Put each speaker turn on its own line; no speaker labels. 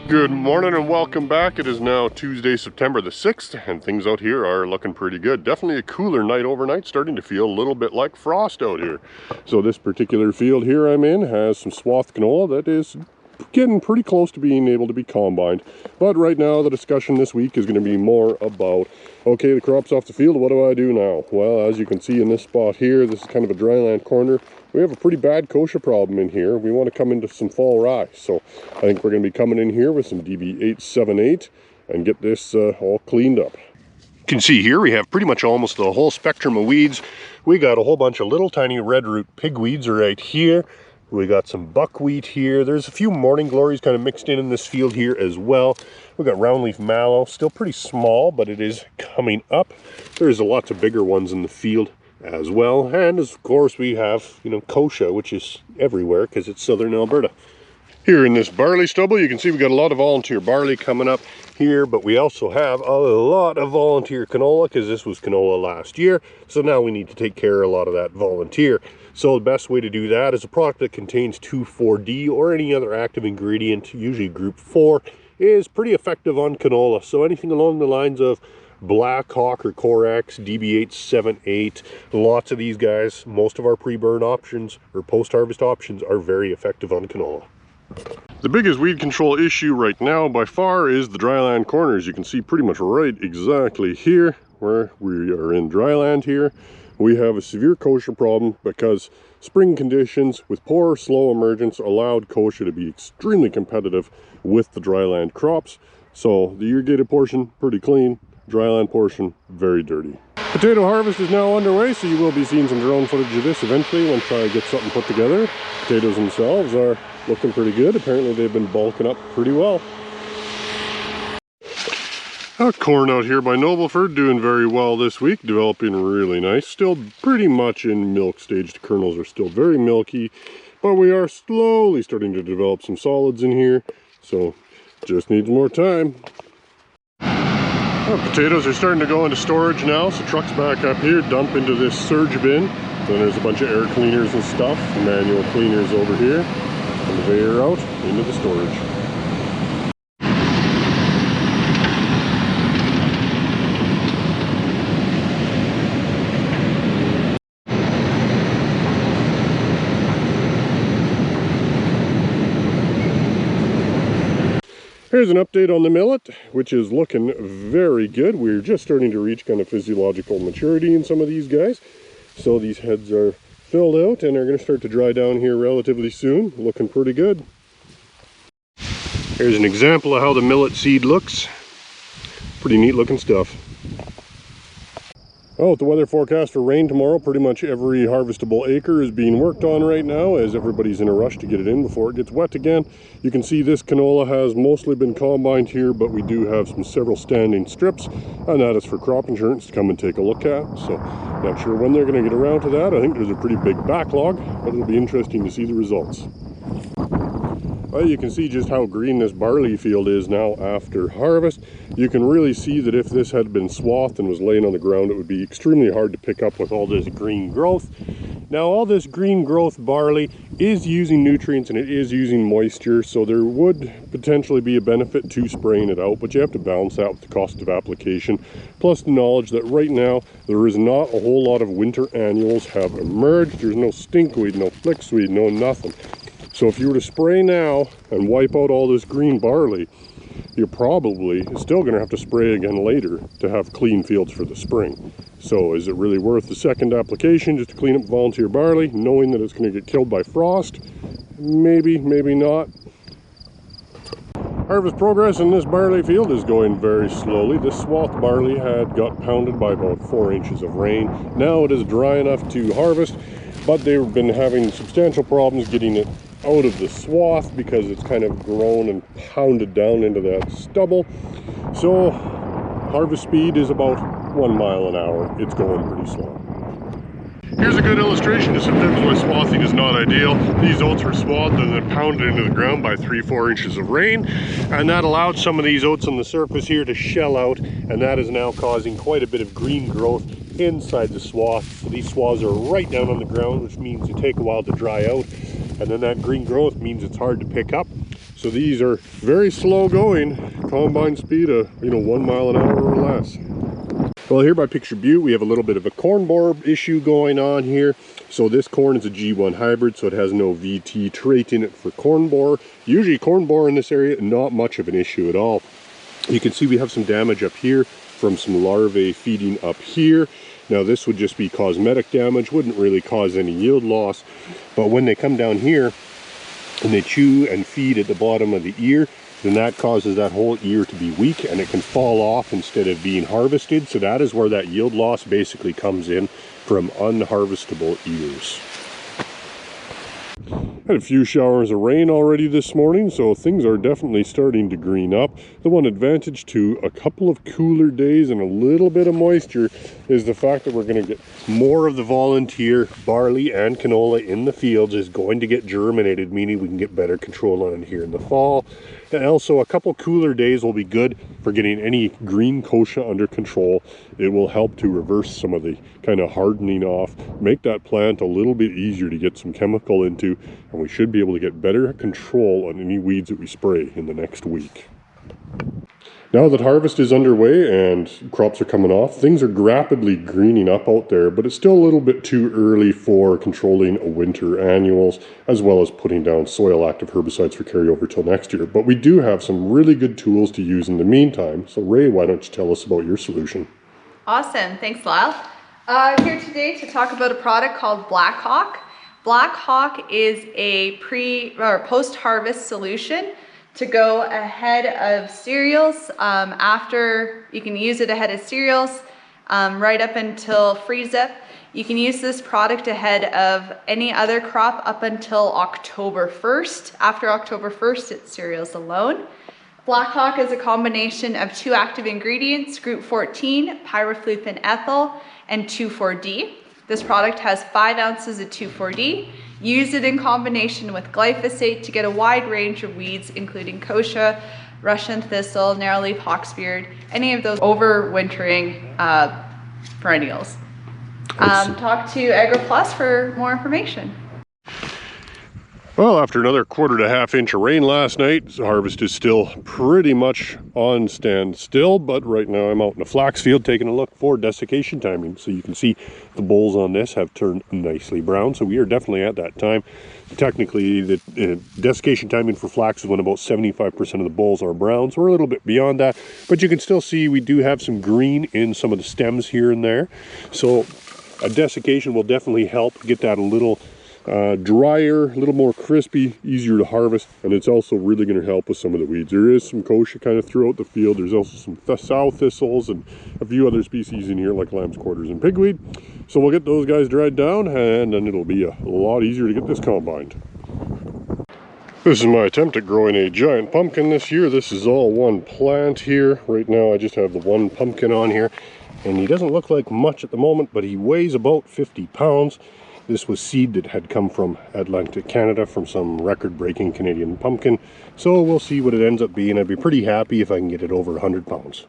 Good morning and welcome back. It is now Tuesday, September the 6th, and things out here are looking pretty good. Definitely a cooler night overnight, starting to feel a little bit like frost out here. So this particular field here I'm in has some swath canola that is getting pretty close to being able to be combined. But right now the discussion this week is going to be more about, okay, the crop's off the field, what do I do now? Well, as you can see in this spot here, this is kind of a dryland corner. We have a pretty bad kochia problem in here. We want to come into some fall rye. So I think we're going to be coming in here with some DB878 and get this all cleaned up. You can see here we have pretty much almost the whole spectrum of weeds. We got a whole bunch of little tiny red root pigweeds right here. We got some buckwheat here. There's a few morning glories kind of mixed in this field here as well. We got roundleaf mallow, still pretty small, but it is coming up. There's lots of bigger ones in the field as well, and of course we have, kochia, which is everywhere because it's southern Alberta. Here in this barley stubble, you can see we got a lot of volunteer barley coming up here, but we also have a lot of volunteer canola because this was canola last year, so now we need to take care of a lot of that volunteer. So the best way to do that is a product that contains 2,4-D or any other active ingredient, usually group 4, is pretty effective on canola. So anything along the lines of Black Hawk or Corex, DB878, lots of these guys, most of our pre-burn options or post-harvest options are very effective on canola. The biggest weed control issue right now by far is the dryland corners. You can see pretty much right exactly here where we are in dryland here. We have a severe kochia problem because spring conditions with poor slow emergence allowed kochia to be extremely competitive with the dryland crops. So the irrigated portion pretty clean, dryland portion very dirty. Potato harvest is now underway, so you will be seeing some drone footage of this eventually once I get something put together. Potatoes themselves are looking pretty good. Apparently they've been bulking up pretty well. Corn out here by Nobleford doing very well this week, developing really nice. Still pretty much in milk stage. The kernels are still very milky, but we are slowly starting to develop some solids in here, so just needs more time. Our potatoes are starting to go into storage now, so trucks back up here dump into this surge bin. Then there's a bunch of air cleaners and stuff, manual cleaners over here, and the air out into the storage. Here's an update on the millet, which is looking very good. We're just starting to reach kind of physiological maturity in some of these guys. So these heads are filled out and are going to start to dry down here relatively soon. Looking pretty good. Here's an example of how the millet seed looks. Pretty neat looking stuff. Oh, with the weather forecast for rain tomorrow, pretty much every harvestable acre is being worked on right now as everybody's in a rush to get it in before it gets wet again. You can see this canola has mostly been combined here, but we do have several standing strips, and that is for crop insurance to come and take a look at. So not sure when they're going to get around to that. I think there's a pretty big backlog, but it'll be interesting to see the results. Well, you can see just how green this barley field is now after harvest. You can really see that if this had been swathed and was laying on the ground, it would be extremely hard to pick up with all this green growth. Now, all this green growth barley is using nutrients and it is using moisture, so there would potentially be a benefit to spraying it out, but you have to balance that with the cost of application, plus the knowledge that right now there is not a whole lot of winter annuals have emerged. There's no stinkweed, no flickweed, no nothing. So if you were to spray now and wipe out all this green barley, you're probably still going to have to spray again later to have clean fields for the spring. So is it really worth the second application just to clean up volunteer barley, knowing that it's going to get killed by frost? Maybe, maybe not. Harvest progress in this barley field is going very slowly. This swath barley had got pounded by about 4 inches of rain. Now it is dry enough to harvest, but they've been having substantial problems getting it out of the swath because it's kind of grown and pounded down into that stubble. So harvest speed is about 1 mile an hour. It's going pretty slow. Here's a good illustration to sometimes why swathing is not ideal. These oats were swathed and then pounded into the ground by 3-4 inches of rain, and that allowed some of these oats on the surface here to shell out, and that is now causing quite a bit of green growth inside the swath. So these swaths are right down on the ground, which means they take a while to dry out, and then that green growth means it's hard to pick up. So these are very slow going, combine speed of 1 mile an hour or less. Well, here by Picture Butte, we have a little bit of a corn borer issue going on here. So this corn is a G1 hybrid, so it has no VT trait in it for corn borer. Usually corn borer in this area, not much of an issue at all. You can see we have some damage up here from some larvae feeding up here. Now this would just be cosmetic damage, wouldn't really cause any yield loss. But when they come down here and they chew and feed at the bottom of the ear, then that causes that whole ear to be weak and it can fall off instead of being harvested. So that is where that yield loss basically comes in, from unharvestable ears. Had a few showers of rain already this morning, so things are definitely starting to green up. The one advantage to a couple of cooler days and a little bit of moisture is the fact that we're going to get more of the volunteer barley and canola in the fields is going to get germinated, meaning we can get better control on it here in the fall. And also a couple cooler days will be good for getting any green kochia under control. It will help to reverse some of the kind of hardening off, make that plant a little bit easier to get some chemical into, and we should be able to get better control on any weeds that we spray in the next week. Now that harvest is underway and crops are coming off, things are rapidly greening up out there, but it's still a little bit too early for controlling winter annuals, as well as putting down soil active herbicides for carryover till next year. But we do have some really good tools to use in the meantime. So Ray, why don't you tell us about your solution?
Awesome, thanks Lyle. Here today to talk about a product called Black Hawk. Black Hawk is a post-harvest solution to go ahead of cereals. You can use it ahead of cereals right up until freeze up. You can use this product ahead of any other crop up until October 1st. After October 1st, it's cereals alone. Black Hawk is a combination of 2 active ingredients, group 14, pyriflufen ethyl, and 2,4-D. This product has 5 ounces of 2,4-D. Use it in combination with glyphosate to get a wide range of weeds, including kochia, Russian thistle, narrowleaf hawksbeard, any of those overwintering perennials. Talk to AgroPlus for more information.
Well, after another 1/4 inch of rain last night, the harvest is still pretty much on standstill, but right now I'm out in the flax field taking a look for desiccation timing. So you can see the bolls on this have turned nicely brown, so we are definitely at that time. Technically, the desiccation timing for flax is when about 75% of the bolls are brown, so we're a little bit beyond that, but you can still see we do have some green in some of the stems here and there. So a desiccation will definitely help get that a little drier, a little more crispy, easier to harvest, and it's also really going to help with some of the weeds. There is some kochia kind of throughout the field. There's also some sow thistles and a few other species in here like lamb's quarters and pigweed. So we'll get those guys dried down and then it'll be a lot easier to get this combined. This is my attempt at growing a giant pumpkin this year. This is all one plant here. Right now I just have the one pumpkin on here, and he doesn't look like much at the moment, but he weighs about 50 pounds. This was seed that had come from Atlantic Canada from some record-breaking Canadian pumpkin. So we'll see what it ends up being. I'd be pretty happy if I can get it over 100 pounds.